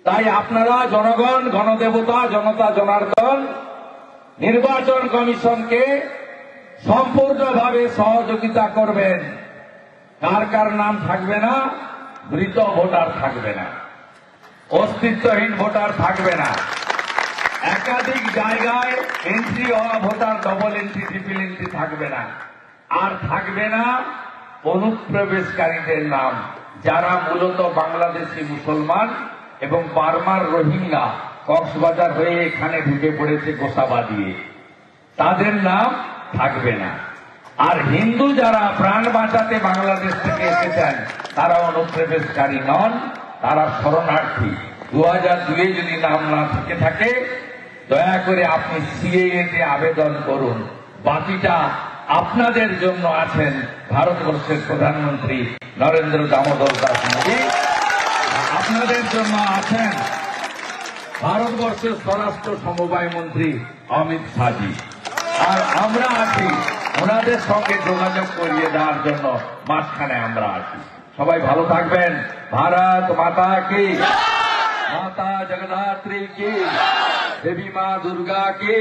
তাই আপনারা জনগণ, গণদেবতা, জনতা জনার্দন নির্বাচন কমিশনকে সম্পূর্ণভাবে সহযোগিতা করবেন। কার কার নাম থাকবে না? মৃত ভোটার থাকবে না, অস্তিত্বহীন ভোটার থাকবে না, একাধিক জায়গায় এন্ট্রি হওয়া voter double entry, triple entry থাকবে না। আর থাকবে না অনুপ্রবেশকারীদের নাম, যারা মূলত বাংলাদেশি মুসলমান এবং বার্মার রোহিঙ্গা কক্সবাজার হয়ে এখানে ঢুকে পড়েছে গোসাবা দিয়ে, তাদের নাম থাকবে না। আর হিন্দু যারা প্রাণ বাঁচাতে বাংলাদেশ থেকে এসেছেন তারা অনুপ্রবেশকারী নন, তারা শরণার্থী। 2002 যদি নাম না থেকে থাকে দয়া করে আপনি সিএএ আবেদন করুন। বাকিটা আপনাদের জন্য আছেন ভারতবর্ষের প্রধানমন্ত্রী নরেন্দ্র দামোদর দাস মোদী, আপনাদের জন্য আছেন ভারতবর্ষের স্বরাষ্ট্র সমবায় মন্ত্রী অমিত শাহজি, আর আমরা আছি ওনাদের সঙ্গে যোগাযোগ করিয়ে দেওয়ার জন্য মাঝখানে আমরা আছি। সবাই ভালো থাকবেন। ভারত মাতা কি, মাতা জগদ্ধাত্রী কি, দেবী মা দুর্গা কি।